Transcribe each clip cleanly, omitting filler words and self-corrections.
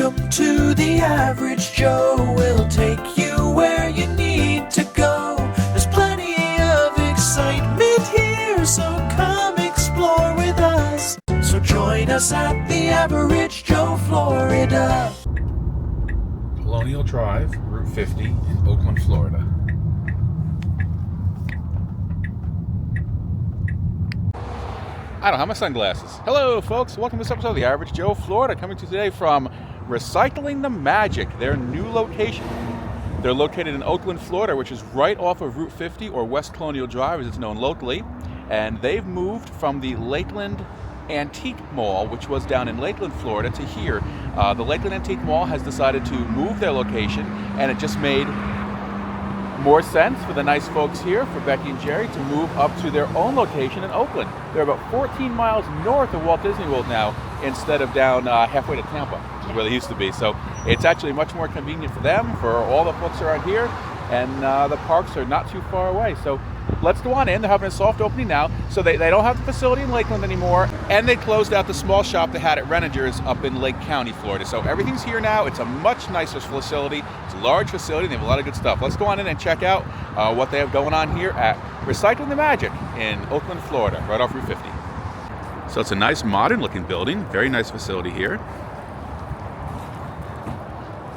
Welcome to the Average Joe. We'll take you where you need to go. There's plenty of excitement here, so come explore with us. So join us at the Average Joe, Florida. Colonial Drive, Route 50 in Oakland, Florida. I don't have my sunglasses. Hello, folks. Welcome to this episode of The Average Joe, Florida. Coming to you today from Recycling the Magic, their new location. They're located in Oakland, Florida, which is right off of Route 50, or West Colonial Drive, as it's known locally. And they've moved from the Lakeland Antique Mall, which was down in Lakeland, Florida, to here. The Lakeland Antique Mall has decided to move their location, and it just made more sense for the nice folks here, for Becky and Jerry, to move up to their own location in Oakland. They're about 14 miles north of Walt Disney World now, instead of down halfway to Tampa, which is where they used to be. So it's actually much more convenient for them, for all the folks around here, and the parks are not too far away. So let's go on in. They're having a soft opening now, so they don't have the facility in Lakeland anymore, and they closed out the small shop they had at Renninger's up in Lake County, Florida. So everything's here now. It's a much nicer facility. It's a large facility. They have a lot of good stuff. Let's go on in and check out what they have going on here at Recycling the Magic in Oakland, Florida, right off Route 50. So it's a nice modern looking building. Very nice facility here.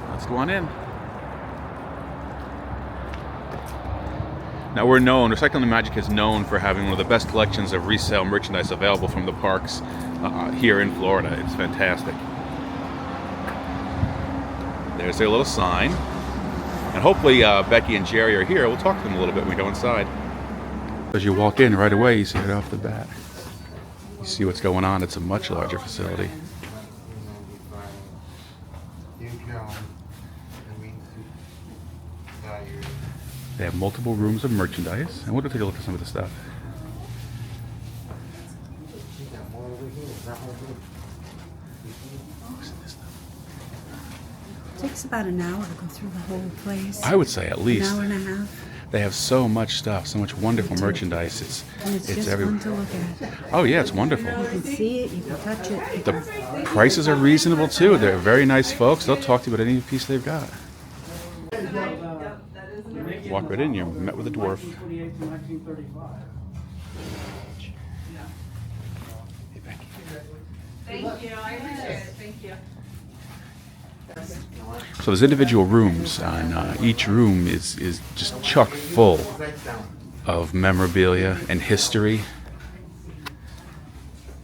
Let's go on in. Now Recycling the Magic is known for having one of the best collections of resale merchandise available from the parks here in Florida. It's fantastic. There's their little sign. And hopefully Becky and Jerry are here. We'll talk to them a little bit when we go inside. As you walk in right away, you see it off the bat. You see what's going on. It's a much larger facility. They have multiple rooms of merchandise, and we'll take a look at some of the stuff. It takes about an hour to go through the whole place. I would say at least. An hour and a half. They have so much stuff, so much wonderful merchandise. It's just everywhere. fun to look at. Oh yeah, it's wonderful. You can see it, you can touch it. The prices are reasonable too. They're very nice folks. They'll talk to you about any piece they've got. Walk right in, you're met with a dwarf. Hey, Becky. Thank you, I appreciate it, thank you. So there's individual rooms, and each room is just chock full of memorabilia and history.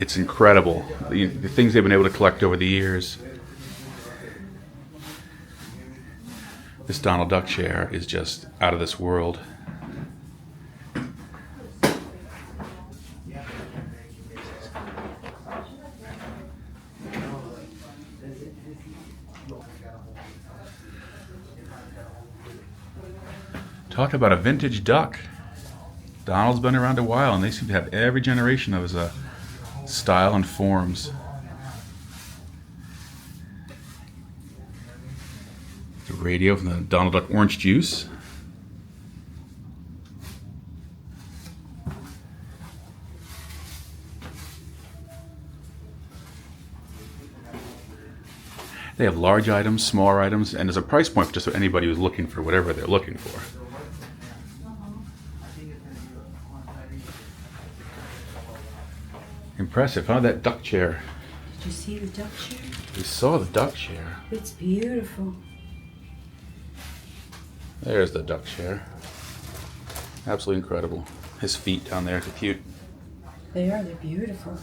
It's incredible, the things they've been able to collect over the years. This Donald Duck chair is just out of this world. Talk about a vintage duck. Donald's been around a while, and they seem to have every generation of his style and forms. The radio from the Donald Duck orange juice. They have large items, smaller items, and there's a price point for just anybody who's looking for whatever they're looking for. Impressive, huh? That duck chair. Did you see the duck chair? We saw the duck chair. It's beautiful. There's the duck chair. Absolutely incredible. His feet down there, they're cute. They are, they're beautiful.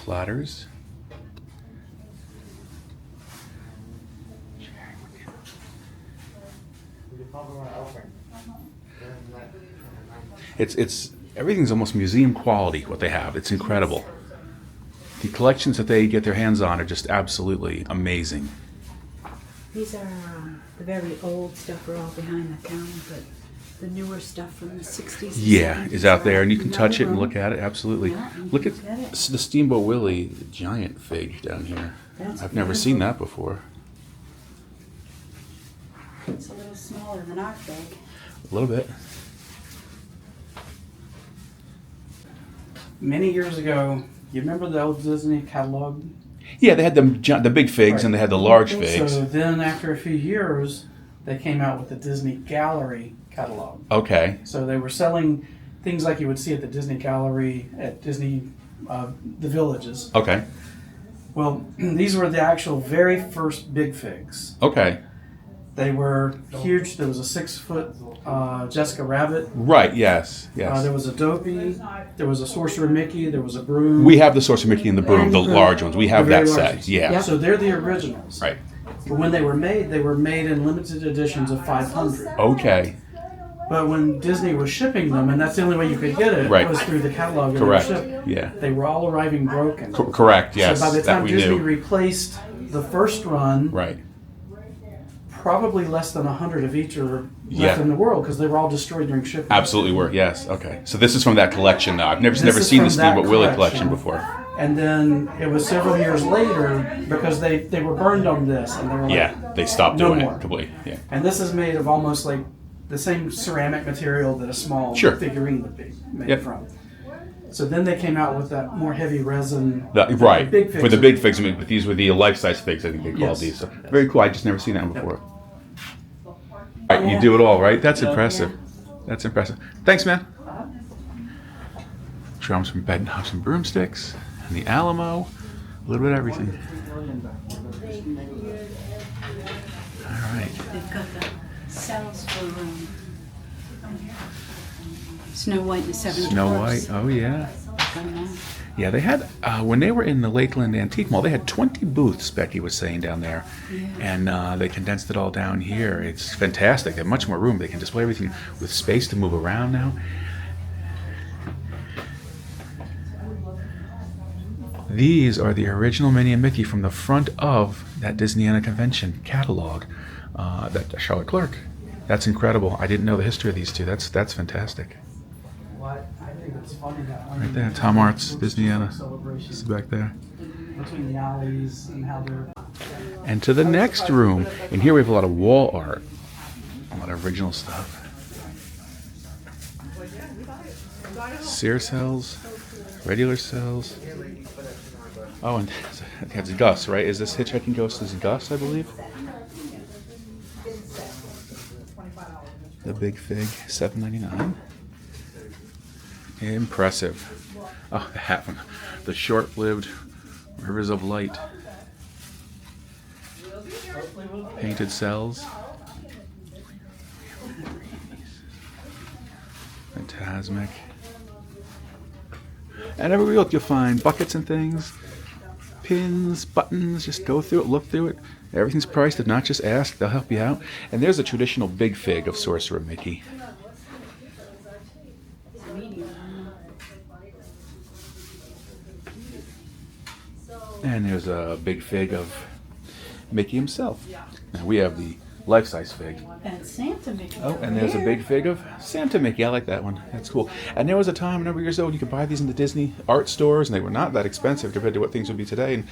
Platters. It's everything's almost museum quality what they have. It's incredible. The collections that they get their hands on are just absolutely amazing. These are the very old stuff are all behind the counter, but the newer stuff from the 60s. Yeah, 70s is out there, and you can touch it and room. look at it. Absolutely. Yeah, Look at look at it. the Steamboat Willie giant fig down here. That's I've never beautiful. seen that before. It's a little smaller than our fig. A little bit. Many years ago, you remember the old Disney catalog? Yeah, they had the big figs and they had the large figs. So then after a few years, they came out with the Disney Gallery catalog. Okay. So they were selling things like you would see at the Disney Gallery at Disney, the villages. Okay. Well, these were the actual very first big figs. Okay. They were huge. There was a 6-foot Jessica Rabbit. Right. Yes. Yes. There was a Dopey. There was a Sorcerer Mickey. There was a Broom. We have the Sorcerer Mickey and the Broom, the large ones. We have The very that large set. ones. Yeah. So they're the originals. Right. But when they were made in limited editions of 500. Okay. But when Disney was shipping them, and that's the only way you could get it, Right. was through the catalog and Correct. shipped. Yeah. They were all arriving broken. Correct. Yes. So by the that time we Disney knew. replaced the first run, Right. probably less than 100 of each are left Yeah. in the world because they were all destroyed during shipping. Absolutely were. Yes. Okay. So this is from that collection now. I've never This is seen from the that Steamboat Willie collection. collection before. And then it was several years later because they were burned on this, and they were like, Yeah. They stopped No doing more. it completely. Yeah. And this is made of almost like the same ceramic material that a small Sure. figurine would be made Yep. from. So then they came out with that more heavy resin. Right. Big figs For the are- big figs, I mean, but these were the life-size figs. I think they called Yes. these. So very cool. I just never seen that one before. All right, you do it all, right? That's impressive. That's impressive. Thanks, man. Drums from Bedknobs and Broomsticks, and the Alamo, a little bit of everything. All right. They've got the cells for Snow White and the Seven Snow Dwarfs. White. Oh yeah. Got 'em all. Yeah, they had when they were in the Lakeland Antique Mall. They had 20 booths. Becky was saying down there, and they condensed it all down here. It's fantastic. They have much more room. They can display everything with space to move around now. These are the original Minnie and Mickey from the front of that Disneyana convention catalog. That Charlotte Clerk. That's incredible. I didn't know the history of these two. That's fantastic. I think it's funny that one. Right there, Tom Arts, Disneyana. Celebration This is back there. between the alleys and how they're. And to the next room. And here we have a lot of wall art. A lot of original stuff. Sear cells, regular cells. Oh, and that's Gus, right? Is this Hitchhiking Ghost is Gus, I believe? The Big Fig, $7.99. Impressive. Oh, the hat one. The short-lived Rivers of Light. Painted cells. Fantasmic. And everywhere you look, you'll find buckets and things, pins, buttons. Just go through it, look through it. Everything's priced. If not, just ask. They'll help you out. And there's a traditional big fig of Sorcerer Mickey. And there's a big fig of Mickey himself. Now we have the life-size fig. And Santa Mickey. Oh, and there's a big fig of Santa Mickey. I like that one. That's cool. And there was a time, a number of years ago, you could buy these in the Disney art stores, and they were not that expensive compared to what things would be today. And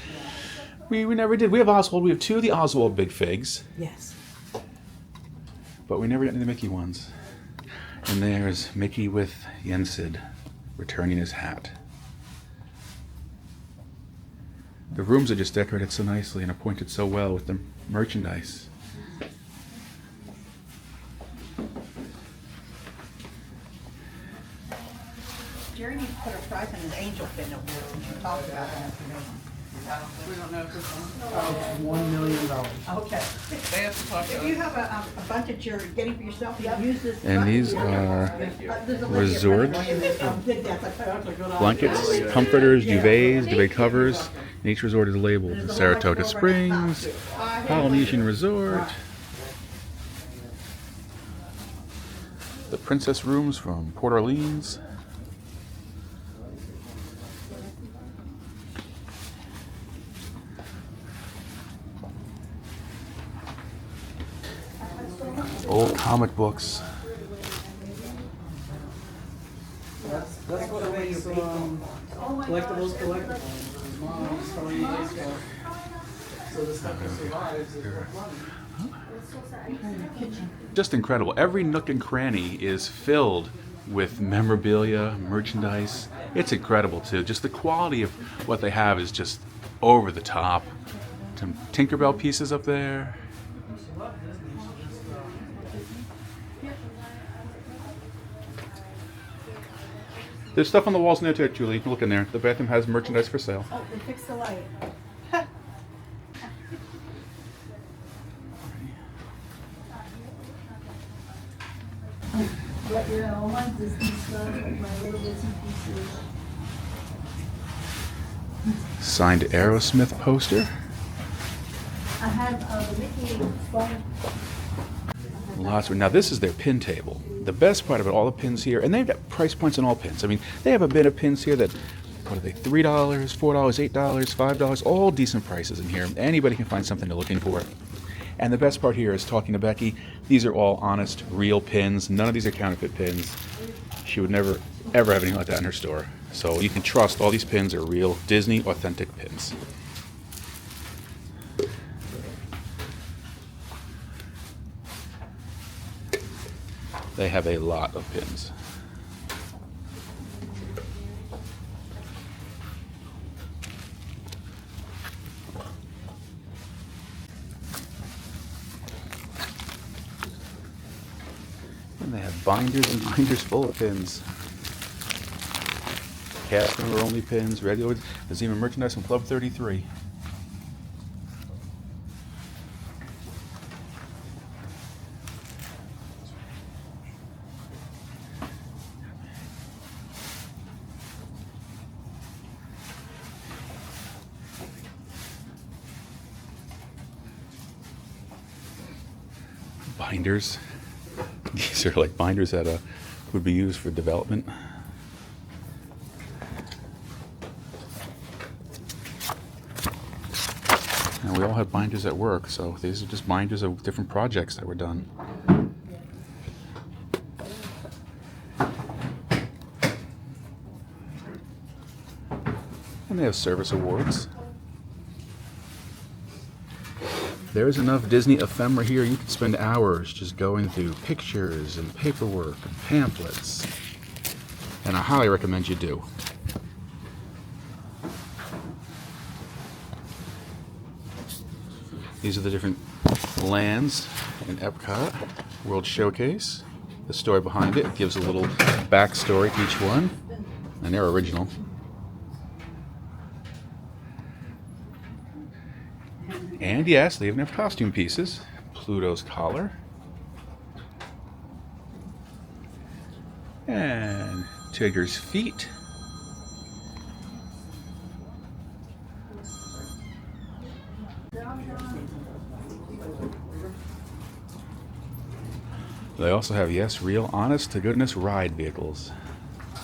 we never did. We have Oswald. We have two of the Oswald big figs, Yes. but we never got any of the Mickey ones. And there's Mickey with Yensid returning his hat. The rooms are just decorated so nicely and appointed so well with the merchandise. Jerry needs to put a price on his angel fin that we talked about in that. We don't know if this one. $1 million. Okay. They have to talk If to you us. have a bunch that you're getting for yourself, you can use this. And these are There's a resort Good death. blankets, comforters, duvets, duvet covers. Nature Resort is labeled. Saratoga Springs, Polynesian Resort. The Princess Rooms from Port Orleans. Old comic books. That's what makes collectibles collectible. Mom's telling me this stuff. So the stuff that survives is worth money. Just incredible. Every nook and cranny is filled with memorabilia, merchandise. It's incredible too. Just the quality of what they have is just over the top. Some Tinkerbell pieces up there. There's stuff on the walls in there too, Julie. You can look in there. The bathroom has merchandise for sale. Oh, they fixed the light. But you know, my Disney stuff, like my little Disney pieces. Signed Aerosmith poster. I have the Mickey phone. Lots of, now this is their pin table. The best part about all the pins here, and they've got price points on all pins. I mean, they have a bit of pins here that, what are they, $3, $4, $8, $5, all decent prices in here. Anybody can find something they're looking for. And the best part here is talking to Becky, these are all honest, real pins. None of these are counterfeit pins. She would never, ever have anything like that in her store. So you can trust all these pins are real Disney authentic pins. They have a lot of pins. And they have binders and binders full of pins. Cast member only pins, regular. There's even merchandise from Club 33. Binders. These are like binders that would be used for development. And we all have binders at work, so these are just binders of different projects that were done. And they have service awards. There's enough Disney ephemera here. You could spend hours just going through pictures and paperwork and pamphlets. And I highly recommend you do. These are the different lands in Epcot World Showcase. The story behind it gives a little backstory to each one, and they're original. And yes, they even have costume pieces. Pluto's collar. And Tigger's feet. They also have, yes, real, honest to goodness ride vehicles.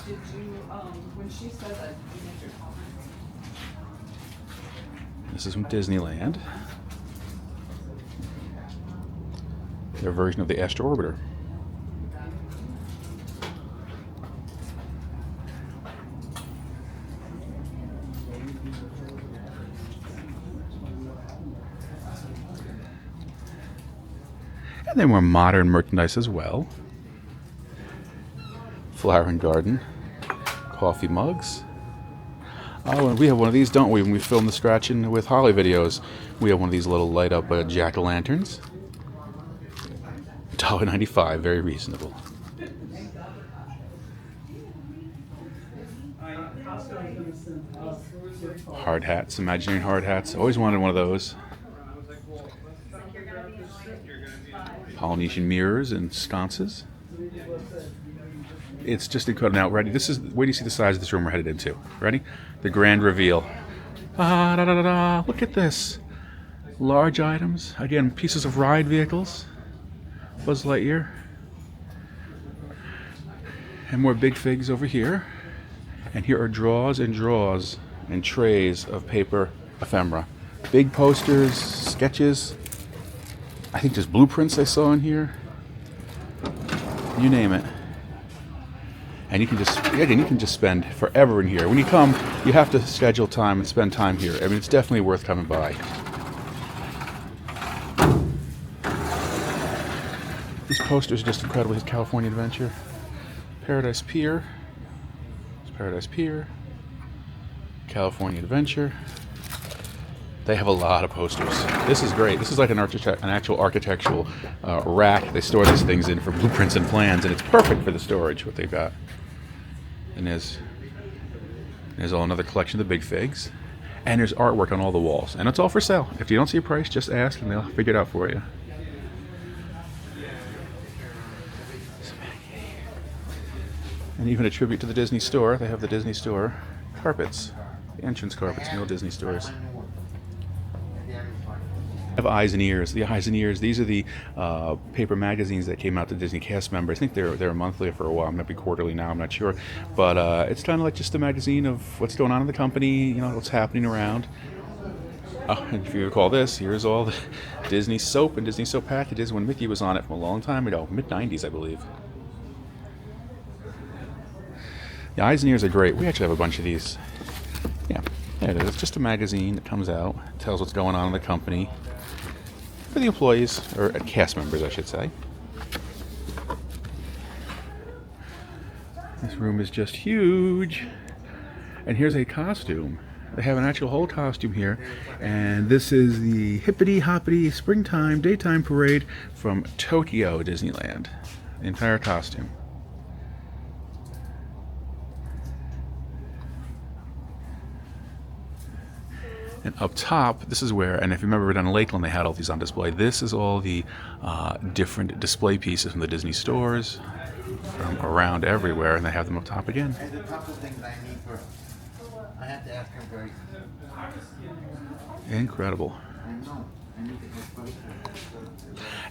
Did you, when she said that, you make your comment? This is from Disneyland. Their version of the Astro Orbiter. And then more modern merchandise as well. Flower and garden, coffee mugs. Oh, and we have one of these, don't we? When we film the Scratching with Holly videos, we have one of these little light up jack-o'-lanterns. $1.95, very reasonable. Hard hats, imaginary hard hats. Always wanted one of those. Polynesian mirrors and sconces. It's just incredible. Now, ready? This is where do you see the size of this room we're headed into? Ready? The grand reveal. Ah, da, da, da, da. Look at this. Large items. Again, pieces of ride vehicles. Buzz Lightyear. And more big figs over here. And here are drawers and drawers and trays of paper ephemera. Big posters, sketches. I think there's blueprints I saw in here. You name it. And you can just spend forever in here. When you come, you have to schedule time and spend time here. I mean, it's definitely worth coming by. These posters are just incredible. Here's California Adventure. Paradise Pier. It's Paradise Pier. California Adventure. They have a lot of posters. This is great. This is like an actual architectural rack. They store these things in for blueprints and plans, and it's perfect for the storage, what they've got. And there's all another collection of the big figs. And there's artwork on all the walls. And it's all for sale. If you don't see a price, just ask and they'll figure it out for you. And even a tribute to the Disney store. They have the Disney store carpets. The entrance carpets in the old Disney stores. Have eyes and ears. The eyes and ears. These are the paper magazines that came out to Disney cast members. I think they're monthly for a while. I'm gonna be quarterly now. I'm not sure, but it's kind of like just a magazine of what's going on in the company. You know what's happening around. And if you recall this, here's all the Disney soap and Disney soap packages when Mickey was on it from a long time ago, mid-90s, I believe. The eyes and ears are great. We actually have a bunch of these. Yeah, there it is. It's just a magazine that comes out, tells what's going on in the company. For the employees, or cast members, I should say. This room is just huge. And here's a costume. They have an actual whole costume here. And this is the Hippity Hoppity Springtime Daytime Parade from Tokyo Disneyland. The entire costume. And up top, this is where, and if you remember down in Lakeland, they had all these on display. This is all the different display pieces from the Disney stores, from around everywhere, and they have them up top again. There's a couple things I need for. I have to ask him very. Incredible. I know. I need to get closer.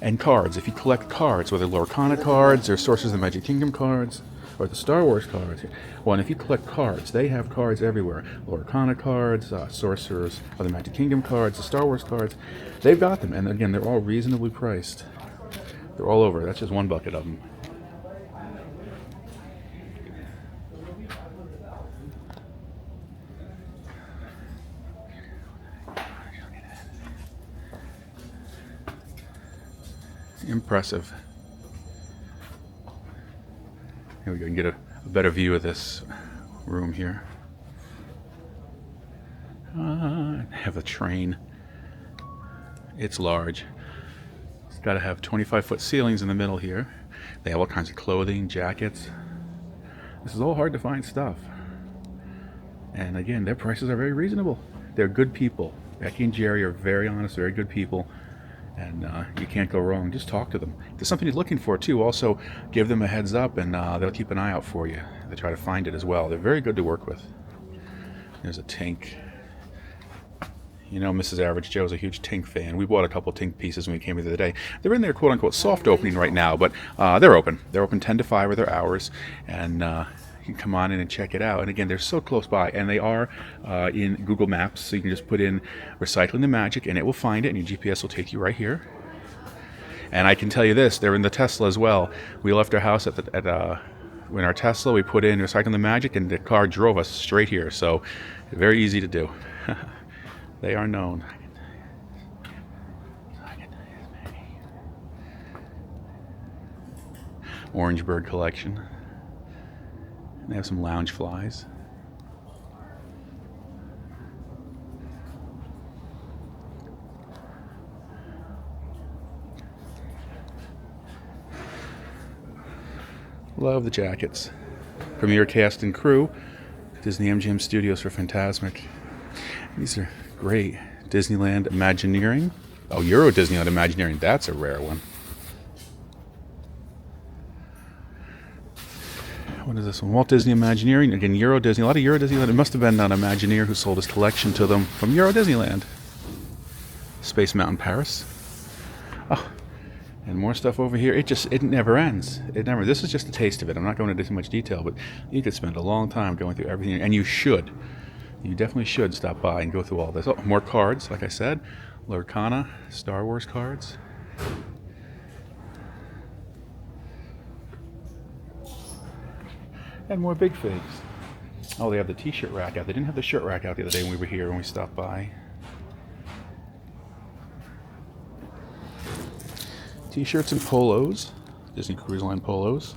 And cards. If you collect cards, whether Lorcana cards or Sorcerers of the Magic Kingdom cards, or the Star Wars cards. Well, and if you collect cards, they have cards everywhere. Lorcana cards, Sorcerers of the Magic Kingdom cards, the Star Wars cards. They've got them. And again, they're all reasonably priced. They're all over. That's just one bucket of them. Impressive. Here we go. You can get a better view of this room here. I have a train. It's large. It's got to have 25-foot ceilings in the middle here. They have all kinds of clothing, jackets. This is all hard to find stuff. And again, their prices are very reasonable. They're good people. Becky and Jerry are very honest, very good people. And you can't go wrong. Just talk to them. If there's something you're looking for too, also give them a heads up, and they'll keep an eye out for you. They try to find it as well. They're very good to work with. There's a Tink. You know, Mrs. Average Joe's a huge Tink fan. We bought a couple Tink pieces when we came here the other day. They're in their quote-unquote soft opening right now, but they're open. They're open 10 to 5 are their hours, and you can come on in and check it out. And again, they're so close by, and they are in Google Maps, so you can just put in Recycling the Magic, and it will find it, and your GPS will take you right here. And I can tell you this, they're in the Tesla as well. We left our house in our Tesla, we put in Recycling the Magic, and the car drove us straight here, so very easy to do. They are known. Orange Bird collection. They have some lounge flies. Love the jackets. Premier cast and crew. Disney MGM Studios for Fantasmic. These are great. Disneyland Imagineering. Oh, Euro Disneyland Imagineering. That's a rare one. What is this one? Walt Disney Imagineering. Again, Euro Disney. A lot of Euro Disneyland. It must have been an Imagineer who sold his collection to them from Euro Disneyland. Space Mountain Paris. Oh, and more stuff over here. It never ends. This is just a taste of it. I'm not going into too much detail, but you could spend a long time going through everything, and you should. You definitely should stop by and go through all this. Oh, more cards, like I said. Lorcana, Star Wars cards. And more big figs. Oh, they have the t-shirt rack out. They didn't have the shirt rack out the other day when we were here, when we stopped by. T-shirts and polos. Disney Cruise Line polos.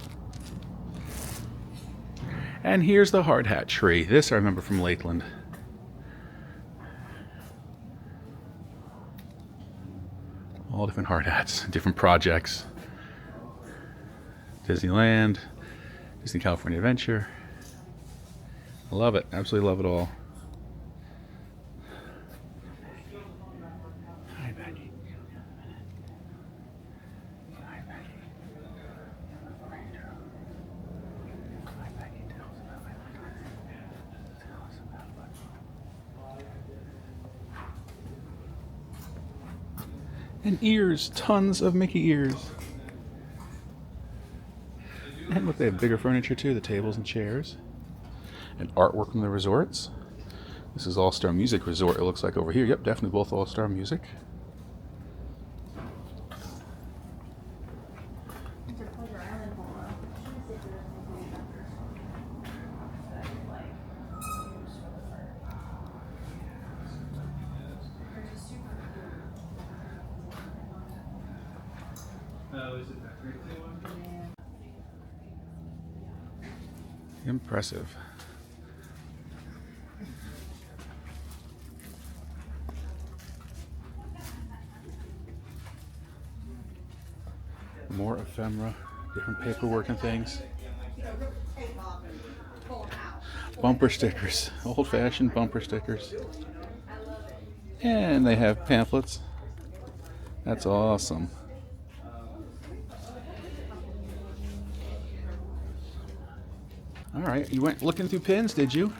And here's the hard hat tree. This I remember from Lakeland. All different hard hats, different projects. Disneyland, Disney California Adventure. I love it, absolutely love it all. Hi, Becky. Hi, Becky. Hi, Becky. Tell us about my life. Tell us about what. And ears, tons of Mickey ears. And look, they have bigger furniture too, the tables and chairs. And artwork from the resorts. This is All-Star Music Resort, it looks like over here. Yep, definitely both All-Star Music. Impressive. More ephemera, different paperwork and things. Bumper stickers, old-fashioned bumper stickers. And they have pamphlets. That's awesome. All right, you went looking through pins, did you?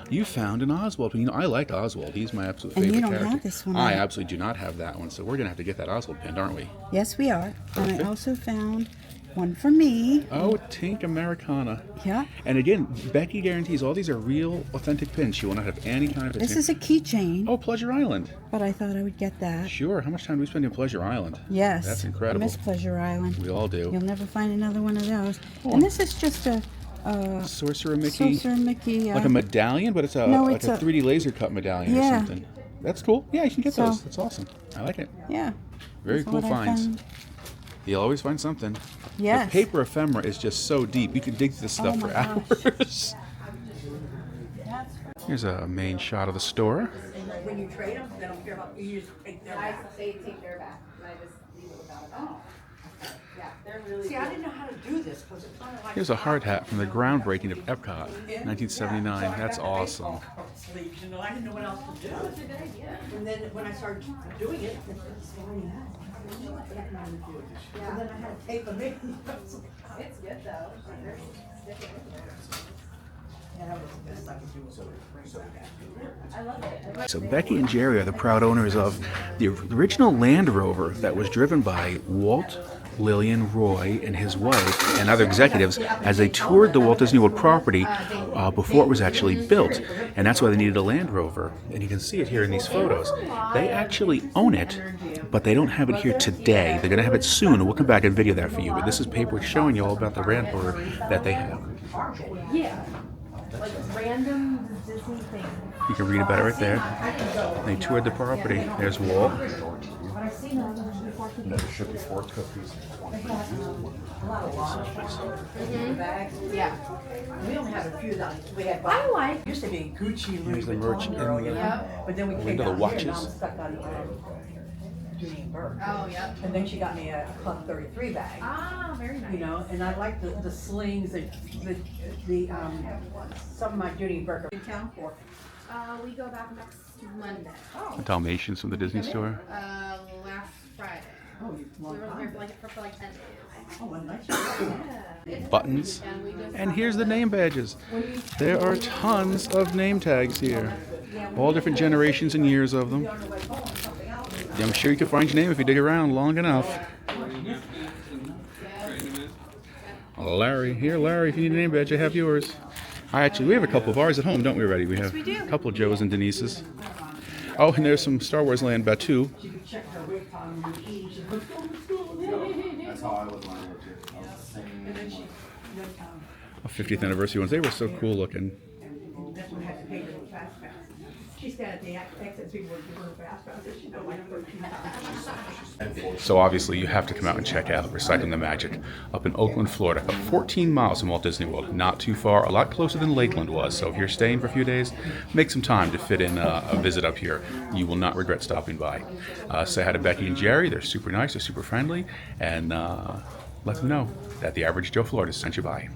You found an Oswald pin. You know, I like Oswald. He's my absolute favorite character. And you don't have this one. I absolutely do not have that one, so we're gonna have to get that Oswald pin, aren't we? Yes, we are. Perfect. And I also found one for me. Oh, Tink Americana. Yeah. And again, Becky guarantees all these are real, authentic pins. She will not have any kind of. This is a keychain. Oh, Pleasure Island. But I thought I would get that. Sure. How much time do we spend in Pleasure Island? Yes. That's incredible. I miss Pleasure Island. We all do. You'll never find another one of those. Oh. And this is just a Sorcerer Mickey. Sorcerer Mickey. Like a medallion, but it's a No, like it's a a 3D laser cut medallion or Yeah. something. That's cool. Yeah, you can get So- those. That's awesome. I like it. Yeah. Very That's cool what I finds. found. You'll always find something. Yes. The paper ephemera is just so deep. You can dig through this stuff Oh for my gosh. hours. Here's a main shot of the store. When you trade them, they don't care about, you just take their back. They take their back, and I just leave it without it. Oh. Yeah, they're really See, I didn't know how to do this, because it's kind of like. Here's a hard hat from the groundbreaking of Epcot, 1979. That's awesome. Sleeves, you know, I didn't know what else to do. That's a good idea. And then when I started doing it, it's fine. What the heck am I gonna do? And then I had to tape them in. It's good though. They're sticking in there. Yeah, that was the best I could do, so bring it back. I love it. So Becky and Jerry are the proud owners of the original Land Rover that was driven by Walt, Lillian, Roy, and his wife and other executives as they toured the Walt Disney World property before it was actually built. And that's why they needed a Land Rover. And you can see it here in these photos. They actually own it, but they don't have it here today. They're going to have it soon, and we'll come back and video that for you. But this is paperwork showing you all about the Land Rover that they have. Yeah. Like random Disney things. You can read about it right there. They toured the property. There's Walt. But I've seen them before. Yeah. We only had a few that we had. I like. Used to be Gucci, Louis Here's the merch Vuitton, in girl, the- you know? But then we came window, the down here, and watches. I'm stuck on Judy Burke. Oh, yep. And then she got me a Club 33 bag. Ah, very nice. You know, and I like the slings, the some of my Judy Burke in town for. We go back next Monday. Oh. Dalmatians from the Disney store. Last Friday. Oh, you We long were time. here for like 10 days. Oh, well, nice. Yeah. Buttons. And we just And here's the name badges. There are tons of name tags here. All different generations and years of them. I'm sure you can find your name if you dig around long enough. Larry. Here, Larry, if you need a name badge, I have yours. We have a couple of ours at home, don't we, already? We have a couple of Joes and Denises. Oh, and there's some Star Wars Land Batu. That's how I was when I lived here. I was the same. A 50th anniversary ones. They were so cool looking. That's when I had to pay the fast pass. She said at the exit, people would give her a fast pass, she know, like 13 times. So obviously you have to come out and check out Recycling the Magic up in Oakland, Florida, about 14 miles from Walt Disney World. Not too far, a lot closer than Lakeland was. So if you're staying for a few days, make some time to fit in a visit up here. You will not regret stopping by. Say hi to Becky and Jerry. They're super nice, they're super friendly, and let them know that the Average Joe Florida sent you by.